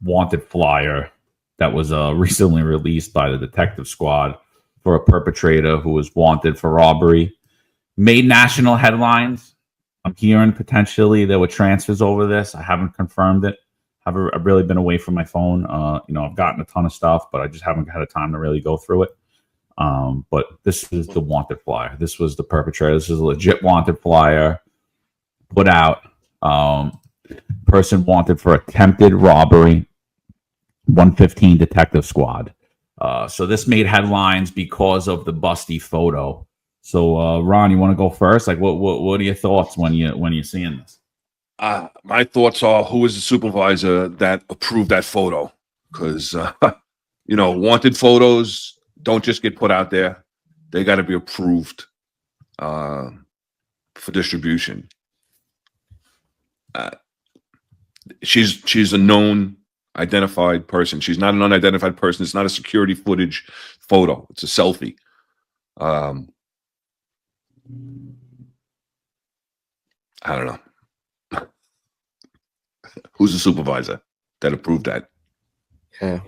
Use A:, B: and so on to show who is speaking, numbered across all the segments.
A: wanted flyer that was recently released by the detective squad for a perpetrator who was wanted for robbery. Made national headlines. I'm hearing potentially there were transfers over this. I haven't confirmed it. I've really been away from my phone. I've gotten a ton of stuff, but I just haven't had a time to really go through it. But this is the wanted flyer. This was the perpetrator. This is a legit wanted flyer put out. Person wanted for attempted robbery. 115 detective squad. So this made headlines because of the busty photo. So Ron, you want to go first? Like, what are your thoughts when you're seeing this?
B: My thoughts are, who is the supervisor that approved that photo? Because wanted photos don't just get put out there; they got to be approved for distribution. She's a known, identified person. She's not an unidentified person. It's not a security footage photo. It's a selfie. I don't know. Who's the supervisor that approved that?
C: Yeah.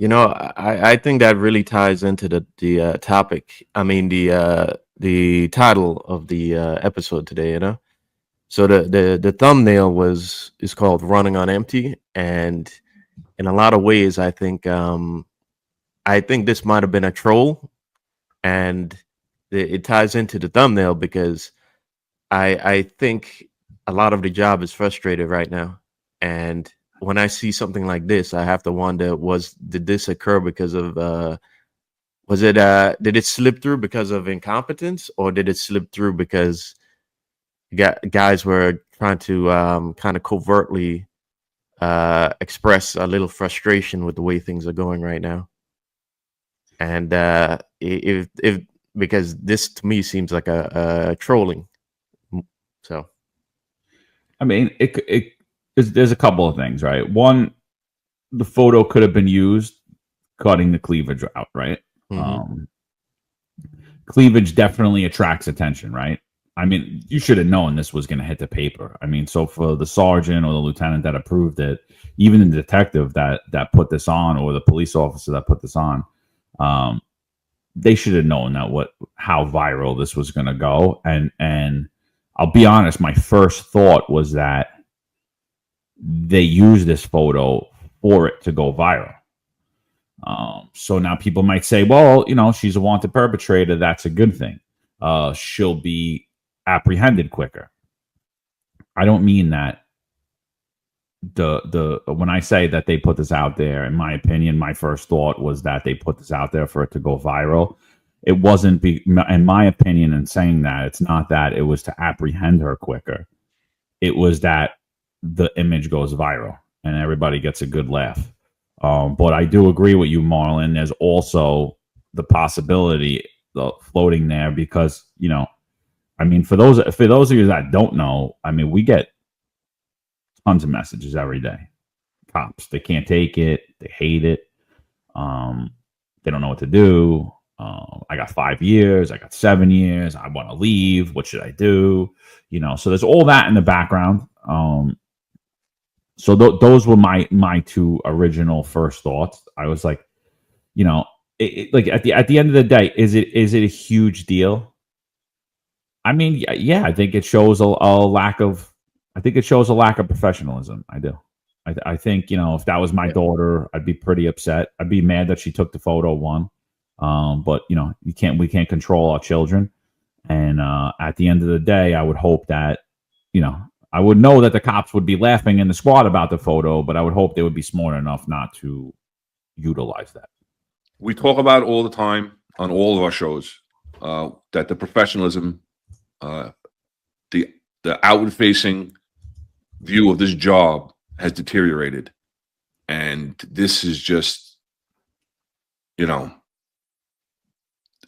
C: I think that really ties into the topic. I mean, the title of the episode today, So the thumbnail is called "Running on Empty," and in a lot of ways, I think this might have been a troll, and it ties into the thumbnail because I think a lot of the job is frustrated right now, and when I see something like this, I have to wonder: did this occur because of did it slip through because of incompetence, or did it slip through because guys were trying to kind of covertly express a little frustration with the way things are going right now? And if because this to me seems like a trolling. So,
A: I mean, there's a couple of things, right? One, the photo could have been used cutting the cleavage out, right? Mm-hmm. Cleavage definitely attracts attention, right? I mean, you should have known this was going to hit the paper. I mean, so for the sergeant or the lieutenant that approved it, even the detective that put this on, or the police officer that put this on, they should have known how viral this was going to go. And I'll be honest, my first thought was that they used this photo for it to go viral. So now people might say, well, she's a wanted perpetrator. That's a good thing. She'll be apprehended quicker. I don't mean that. When I say that they put this out there, in my opinion, my first thought was that they put this out there for it to go viral. It wasn't, in my opinion, in saying that, it's not that it was to apprehend her quicker. It was that the image goes viral and everybody gets a good laugh. But I do agree with you, Marlon. There's also the possibility floating there because, I mean, for those of you that don't know, I mean, we get tons of messages every day. Cops, they can't take it. They hate it. They don't know what to do. I got 5 years. I got 7 years. I want to leave. What should I do? So there's all that in the background. So those were my two original first thoughts. I was like, like at the end of the day, is it a huge deal? I mean, yeah, I think it shows a lack of professionalism. I do. I think, if that was my daughter, I'd be pretty upset. I'd be mad that she took the photo, one. But we can't control our children. And at the end of the day, I would hope that, I would know that the cops would be laughing in the squad about the photo, but I would hope they would be smart enough not to utilize that.
B: We talk about all the time on all of our shows that the professionalism, the outward-facing view of this job has deteriorated, and this is just,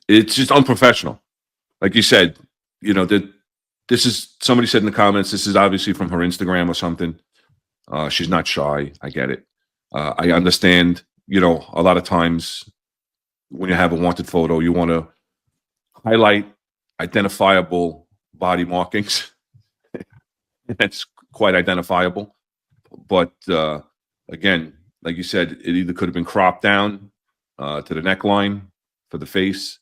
B: it's just unprofessional. Like you said, that this is, somebody said in the comments, this is obviously from her Instagram or something. She's not shy. I get it. I understand. A lot of times when you have a wanted photo, you want to highlight identifiable body markings. That's quite identifiable. But again, like you said, it either could have been cropped down to the neckline for the face.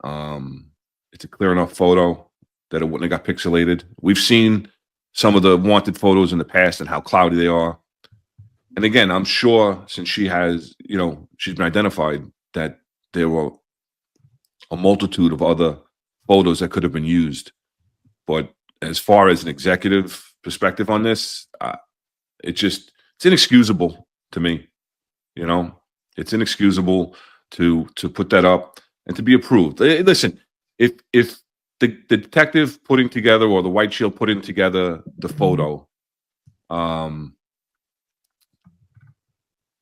B: It's a clear enough photo that it wouldn't have got pixelated. We've seen some of the wanted photos in the past and how cloudy they are. And again, I'm sure since she has, she's been identified, that there were a multitude of other photos that could have been used. But as far as an executive perspective on this, it's inexcusable to me. It's inexcusable to put that up and to be approved. Listen, if the detective putting together, or the White Shield putting together the photo,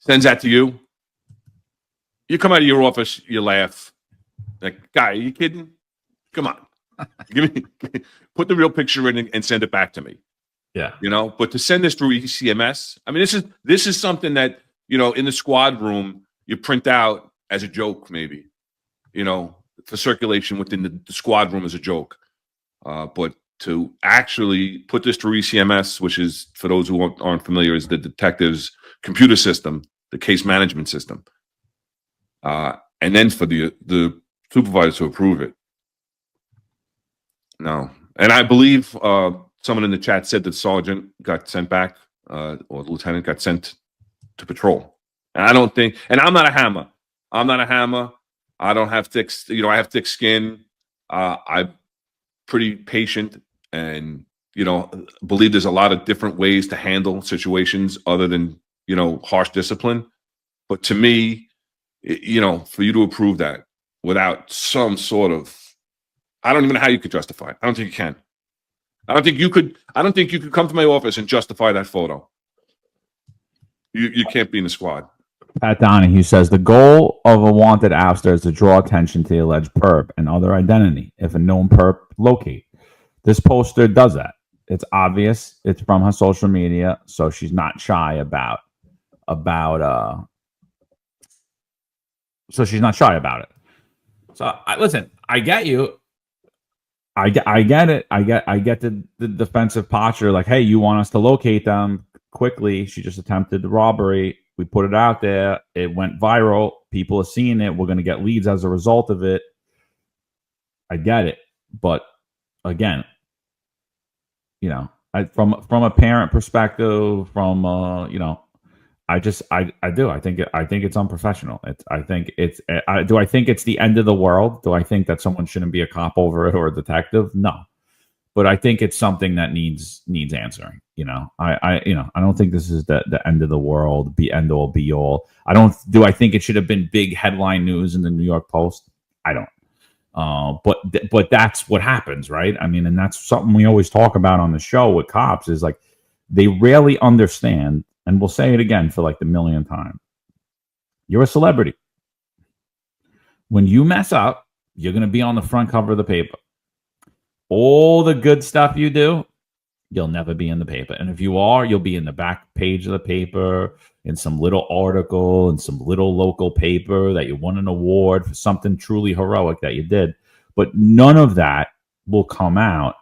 B: sends that to you, you come out of your office, you laugh. Like, guy, are you kidding? Come on. Put the real picture in and send it back to me.
A: Yeah.
B: But to send this through ECMS, I mean, this is something that, in the squad room, you print out as a joke, maybe, for circulation within the squad room as a joke. But to actually put this through ECMS, which is, for those who aren't familiar, is the detective's computer system, the case management system. And then for the supervisor to approve it. No. And I believe someone in the chat said that sergeant got sent back, or the lieutenant got sent to patrol. And I don't think, and I'm not a hammer. I don't have thick, I have thick skin. I'm pretty patient and, believe there's a lot of different ways to handle situations other than, harsh discipline. But to me, for you to approve that without some sort of, I don't even know how you could justify it. I don't think you can. I don't think you could come to my office and justify that photo. You can't be in the squad.
A: Pat Donahue says the goal of a wanted ouster is to draw attention to the alleged perp and other identity. If a known perp, locate. This poster does that. It's obvious. It's from her social media, so she's not shy about so she's not shy about it. So listen, I get you. I get it. I get the defensive posture. Like, hey, you want us to locate them quickly? She just attempted the robbery. We put it out there. It went viral. People are seeing it. We're going to get leads as a result of it. I get it, but again, from a parent perspective, from I do. I think it's unprofessional. Do I think it's the end of the world? Do I think that someone shouldn't be a cop over it or a detective? No, but I think it's something that needs answering. I don't think this is the end of the world, end all be all. Do I think it should have been big headline news in the New York Post? I don't. But that's what happens, right? I mean, and that's something we always talk about on the show with cops is like they rarely understand. And we'll say it again for like the millionth time. You're a celebrity. When you mess up, you're going to be on the front cover of the paper. All the good stuff you do, you'll never be in the paper. And if you are, you'll be in the back page of the paper, in some little article, in some little local paper that you won an award for something truly heroic that you did. But none of that will come out.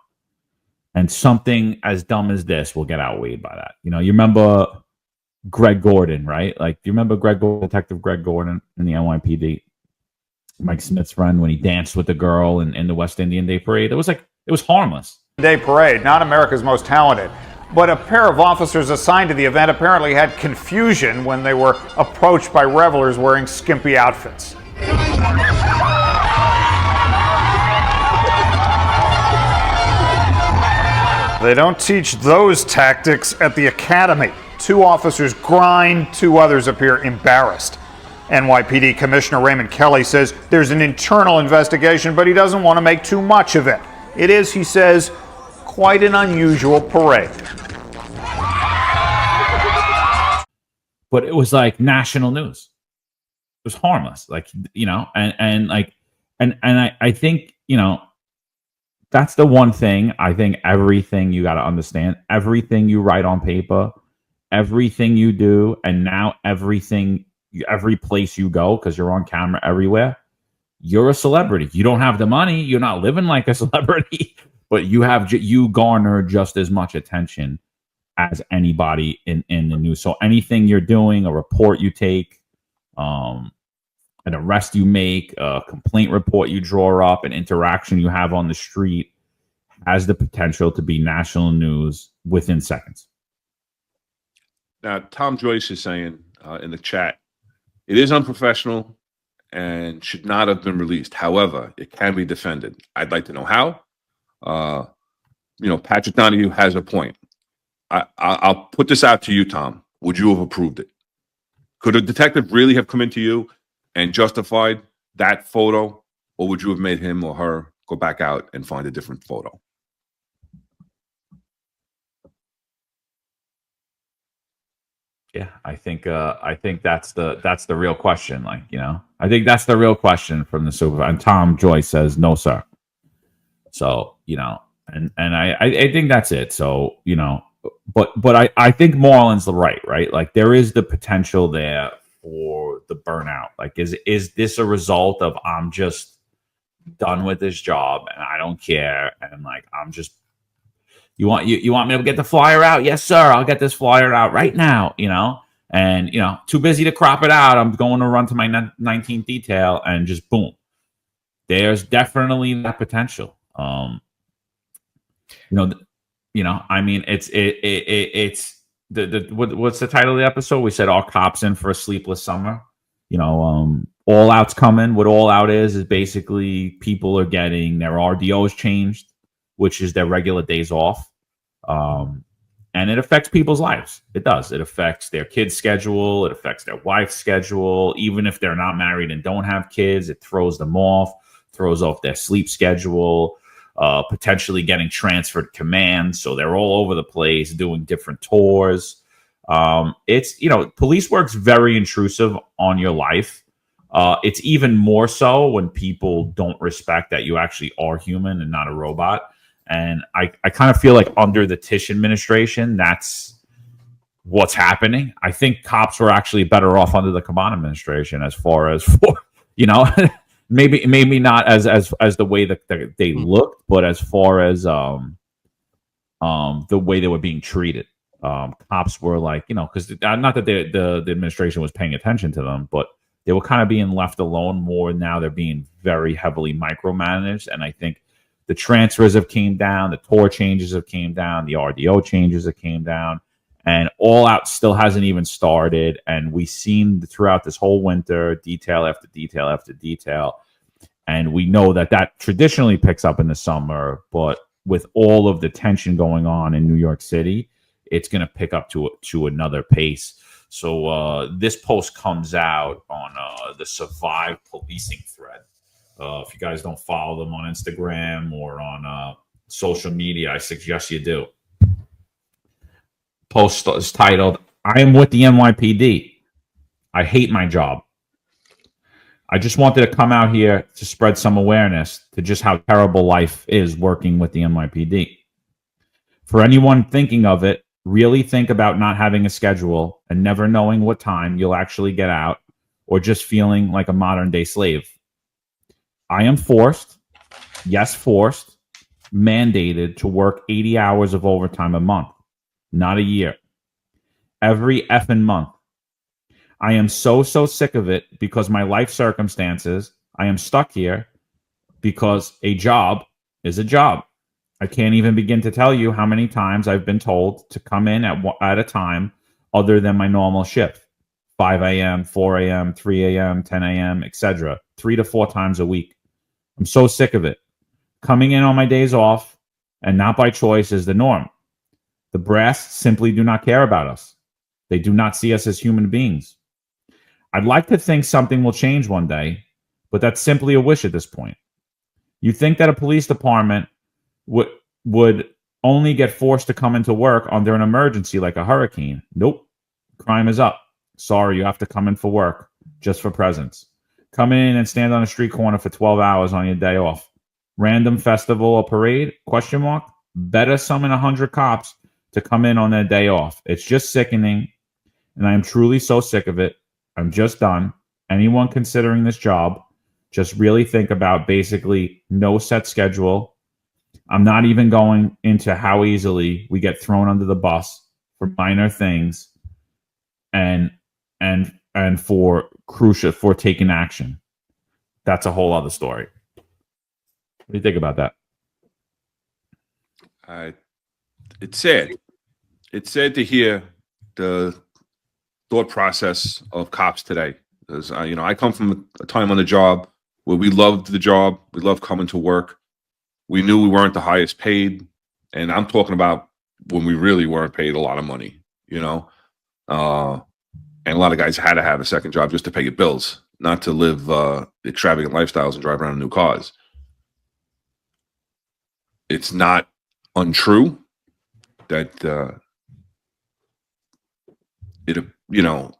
A: And something as dumb as this will get outweighed by that. You remember Greg Gordon, right? Like, do you remember Detective Greg Gordon in the NYPD? Mike Smith's friend, when he danced with the girl in the West Indian Day Parade. It was harmless.
D: Day Parade, not America's Most Talented. But a pair of officers assigned to the event apparently had confusion when they were approached by revelers wearing skimpy outfits. They don't teach those tactics at the academy. 2 officers grind, 2 others appear embarrassed. NYPD Commissioner Raymond Kelly says there's an internal investigation, but he doesn't want to make too much of it. It is, he says, quite an unusual parade.
A: But it was like national news. It was harmless, like, I think, that's the one thing. I think everything you got to understand, everything you write on paper, everything you do, and now every place you go, because you're on camera everywhere, you're a celebrity. You don't have the money. You're not living like a celebrity, but you garner just as much attention as anybody in the news. So anything you're doing, a report you take, an arrest you make, a complaint report you draw up, an interaction you have on the street has the potential to be national news within seconds.
B: Now, Tom Joyce is saying in the chat, it is unprofessional and should not have been released. However, it can be defended. I'd like to know how. Patrick Donahue has a point. I'll put this out to you, Tom. Would you have approved it? Could a detective really have come into you and justified that photo, or would you have made him or her go back out and find a different photo?
A: Yeah, I think that's the real question. I think that's the real question from the supervisor. And Tom Joyce says no, sir. So and I think that's it. So but I think Marlon's right. Like there is the potential there for the burnout. Like is this a result of I'm just done with this job and I don't care and like I'm just you want me to get the flyer out? Yes, sir. I'll get this flyer out right now, and too busy to crop it out. I'm going to run to my 19th detail and just boom. There's definitely that potential. I mean, it's what's the title of the episode? We said all cops in for a sleepless summer. All out's coming. What all out is basically people are getting their RDOs changed, which is their regular days off. And it affects people's lives. It does. It affects their kids' schedule. It affects their wife's schedule. Even if they're not married and don't have kids, it throws them off, throws off their sleep schedule, potentially getting transferred command. So they're all over the place doing different tours. Police work's very intrusive on your life. It's even more so when people don't respect that you actually are human and not a robot. And I kind of feel like under the Tisch administration, that's what's happening. I think cops were actually better off under the Kaman administration as far as maybe not as the way that they looked, but as far as the way they were being treated. Cops were like, because not that the administration was paying attention to them, but they were kind of being left alone more. Now they're being very heavily micromanaged. And I think the transfers have came down, the tour changes have came down, the RDO changes have came down, and all out still hasn't even started. And we've seen throughout this whole winter, detail after detail after detail. And we know that traditionally picks up in the summer, but with all of the tension going on in New York City, it's going to pick up to another pace. So this post comes out on the Survive Policing thread. If you guys don't follow them on Instagram or on social media, I suggest you do. Post is titled, "I am with the NYPD. I hate my job. I just wanted to come out here to spread some awareness to just how terrible life is working with the NYPD. For anyone thinking of it, really think about not having a schedule and never knowing what time you'll actually get out, or just feeling like a modern day slave. I am forced, mandated to work 80 hours of overtime a month, not a year. Every effing month. I am so sick of it because my life circumstances, I am stuck here because a job is a job. I can't even begin to tell you how many times I've been told to come in at a time other than my normal shift. 5 a.m., 4 a.m., 3 a.m., 10 a.m., etc. 3 to 4 times a week. I'm so sick of it. Coming in on my days off and not by choice is the norm. The brass simply do not care about us. They do not see us as human beings. I'd like to think something will change one day, but that's simply a wish at this point. You think that a police department would only get forced to come into work under an emergency like a hurricane. Nope. Crime is up. Sorry, you have to come in for work, just for presence. Come in and stand on a street corner for 12 hours on your day off. Random festival or parade? ? Better summon 100 cops to come in on their day off. It's just sickening, and I am truly so sick of it. I'm just done. Anyone considering this job, just really think about basically no set schedule. I'm not even going into how easily we get thrown under the bus. for minor things and for crucial for taking action. That's a whole other story. What do you think about that?
B: It's sad. It's sad to hear the thought process of cops today. Because I come from a time on the job where we loved the job, we loved coming to work. We knew we weren't the highest paid, and I'm talking about when we really weren't paid a lot of money. And a lot of guys had to have a second job just to pay your bills, not to live extravagant lifestyles and drive around in new cars. It's not untrue that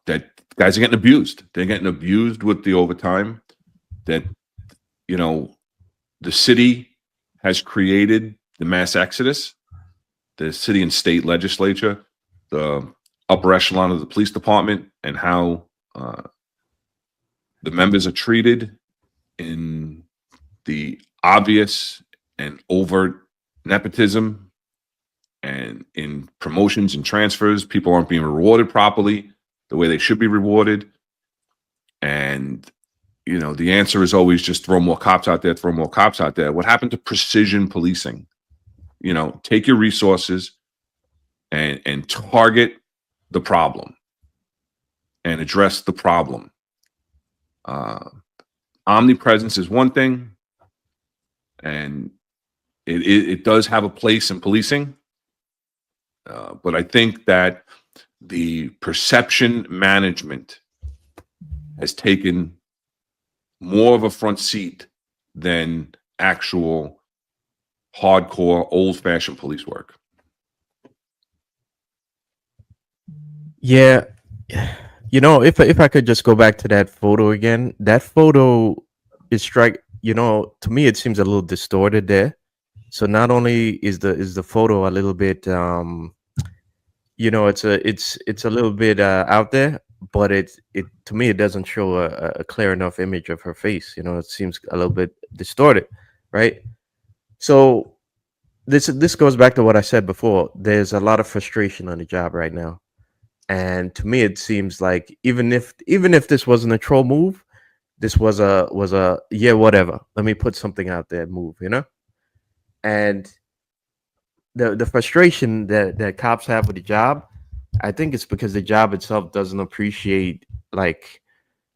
B: that guys are getting abused. They're getting abused with the overtime. That the city has created the mass exodus. The city and state legislature, the upper echelon of the police department, and how the members are treated in the obvious and overt nepotism, and in promotions and transfers, people aren't being rewarded properly the way they should be rewarded. And the answer is always just throw more cops out there, throw more cops out there. What happened to precision policing? Take your resources and target the problem and address the problem. Omnipresence is one thing, and it does have a place in policing. But I think that the perception management has taken more of a front seat than actual hardcore, old-fashioned police work.
C: Yeah, if I could just go back to that photo again, that photo is to me it seems a little distorted there. So not only is the photo a little bit it's a little bit out there, but it to me it doesn't show a clear enough image of her face. It seems a little bit distorted, right? So this goes back to what I said before. There's a lot of frustration on the job right now. And to me, it seems like even if this wasn't a troll move, this was a yeah, whatever, let me put something out there move, And the frustration that cops have with the job, I think it's because the job itself doesn't appreciate like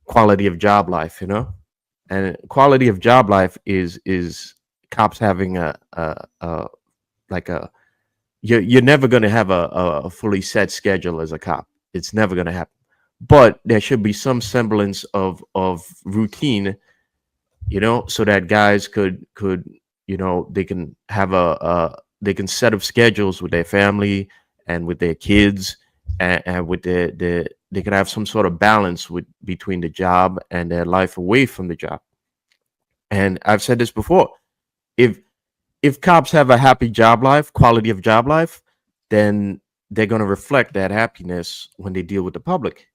C: quality of job life, And quality of job life is cops having you're never going to have a fully set schedule as a cop. It's never going to happen. But there should be some semblance of routine, so that guys could they can have they can set up schedules with their family and with their kids, and with they can have some sort of balance between the job and their life away from the job. And I've said this before, if cops have a happy job life, quality of job life, then they're going to reflect that happiness when they deal with the public.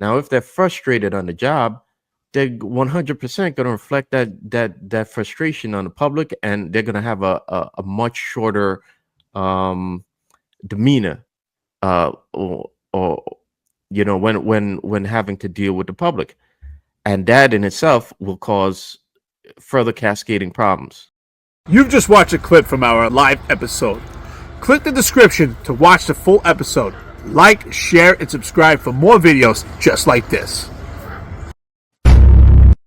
C: Now, if they're frustrated on the job, they're 100% going to reflect that frustration on the public, and they're going to have a much shorter demeanor, or when having to deal with the public, and that in itself will cause further cascading problems.
E: You've just watched a clip from our live episode. Click the description to watch the full episode. Like, share, and subscribe for more videos just like this.